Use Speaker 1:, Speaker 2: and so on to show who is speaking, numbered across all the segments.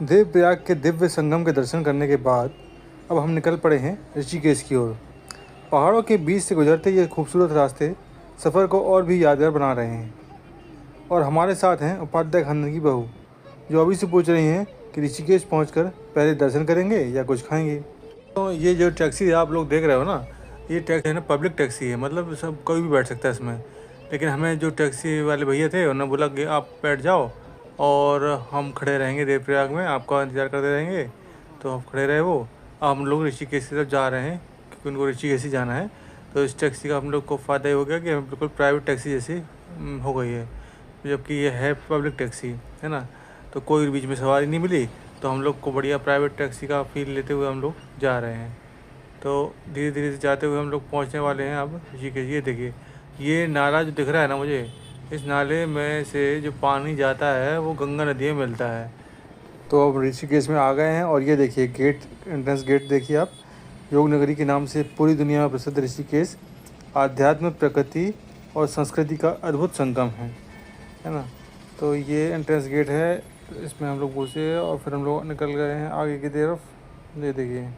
Speaker 1: देवप्रयाग के दिव्य संगम के दर्शन करने के बाद अब हम निकल पड़े हैं ऋषिकेश की ओर। पहाड़ों के बीच से गुजरते ये खूबसूरत रास्ते सफ़र को और भी यादगार बना रहे हैं। और हमारे साथ हैं उपाध्याय खानन की बहू, जो अभी से पूछ रही हैं कि ऋषिकेश पहुंचकर पहले दर्शन करेंगे या कुछ खाएंगे। तो ये जो टैक्सी आप लोग देख रहे हो ना, ये टैक्सी है ना, पब्लिक टैक्सी है, मतलब सब कोई भी बैठ सकता है इसमें। लेकिन हमें जो टैक्सी वाले भैया थे उन्होंने बोला कि आप बैठ जाओ और हम खड़े रहेंगे देवप्रयाग में, आपका इंतज़ार करते रहेंगे। तो हम खड़े रहे वो। अब हम लोग ऋषिकेश की तरफ जा रहे हैं क्योंकि उनको ऋषिकेश ही जाना है। तो इस टैक्सी का हम लोग को फ़ायदा ये हो गया कि हमें बिल्कुल प्राइवेट टैक्सी जैसी हो गई है, जबकि ये है पब्लिक टैक्सी, है ना। तो कोई बीच में सवारी नहीं मिली, तो हम लोग को बढ़िया प्राइवेट टैक्सी का फील लेते हुए हम लोग जा रहे हैं। तो धीरे धीरे से जाते हुए हम लोग पहुंचने वाले हैं अब ऋषिकेश। ये देखिए, ये नाला जो दिख रहा है ना मुझे, इस नाले में से जो पानी जाता है वो गंगा नदी में मिलता है। तो अब ऋषिकेश में आ गए हैं और ये देखिए गेट, एंट्रेंस गेट देखिए आप। योग नगरी के नाम से पूरी दुनिया में प्रसिद्ध ऋषिकेश आध्यात्म, प्रकृति और संस्कृति का अद्भुत संगम है ना। तो ये एंट्रेंस गेट है, इसमें हम लोग घुसे और फिर हम लोग निकल गए हैं आगे की तरफ। ये देखिए,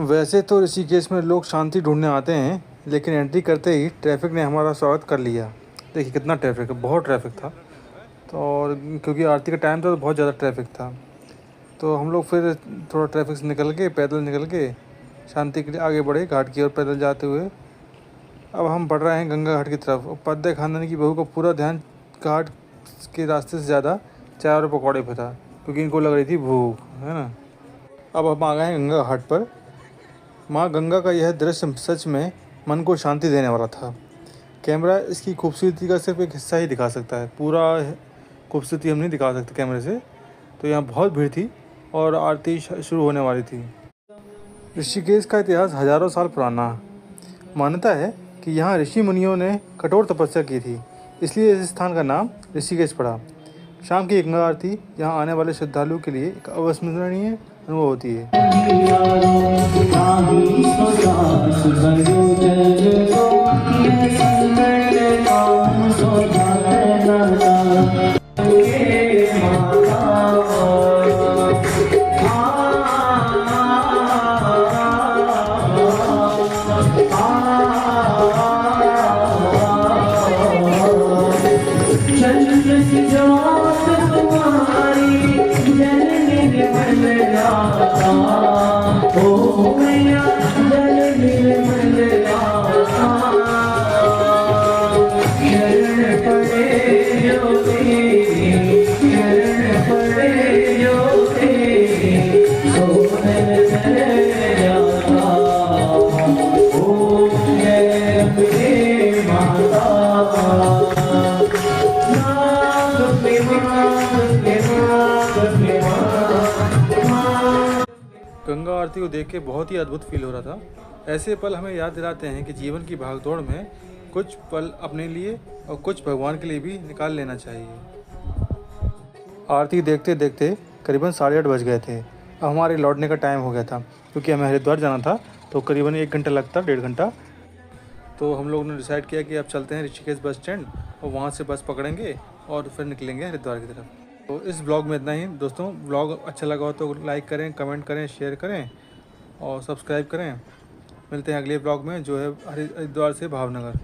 Speaker 1: वैसे तो ऋषिकेश में लोग शांति ढूंढने आते हैं, लेकिन एंट्री करते ही ट्रैफिक ने हमारा स्वागत कर लिया। देखिए कितना ट्रैफिक है, बहुत ट्रैफिक था। तो और क्योंकि आरती का टाइम था तो बहुत ज़्यादा ट्रैफिक था। तो हम लोग फिर थोड़ा ट्रैफिक से निकल के, पैदल निकल के शांति के लिए आगे बढ़े घाट की ओर पैदल जाते हुए। अब हम बढ़ रहे हैं गंगा घाट की तरफ। उपाध्याय खानदान की बहू का पूरा ध्यान घाट के रास्ते से ज़्यादा चाय और पकौड़े पे था, क्योंकि इनको लग रही थी भूख, है ना। अब हम आ गए हैं गंगा घाट पर। माँ गंगा का यह दृश्य सच में मन को शांति देने वाला था। कैमरा इसकी खूबसूरती का सिर्फ एक हिस्सा ही दिखा सकता है, पूरा खूबसूरती हम नहीं दिखा सकते कैमरे से। तो यहाँ बहुत भीड़ थी और आरती शुरू होने वाली थी। ऋषिकेश का इतिहास हजारों साल पुराना है। मान्यता है कि यहाँ ऋषि मुनियों ने कठोर तपस्या की थी, इसलिए इस स्थान का नाम ऋषिकेश पड़ा। शाम की गंगा आरती यहाँ आने वाले श्रद्धालुओं के लिए एक अविस्मरणीय अनुभव होती है। गंगा आरती को देख के बहुत ही अद्भुत फील हो रहा था। ऐसे पल हमें याद दिलाते हैं कि जीवन की भागदौड़ में कुछ पल अपने लिए और कुछ भगवान के लिए भी निकाल लेना चाहिए। आरती देखते देखते करीबन 8:30 बज गए थे। अब हमारे लौटने का टाइम हो गया था, क्योंकि हमें हरिद्वार जाना था, तो करीबन 1 घंटा लगता, 1.5 घंटा। तो हम लोग ने डिसाइड किया कि अब चलते हैं ऋषिकेश बस स्टैंड और वहाँ से बस पकड़ेंगे और फिर निकलेंगे हरिद्वार की तरफ। तो इस ब्लॉग में इतना ही दोस्तों। ब्लॉग अच्छा लगा हो तो लाइक करें, कमेंट करें, शेयर करें और सब्सक्राइब करें। मिलते हैं अगले ब्लॉग में, जो है हरिद्वार से भावनगर।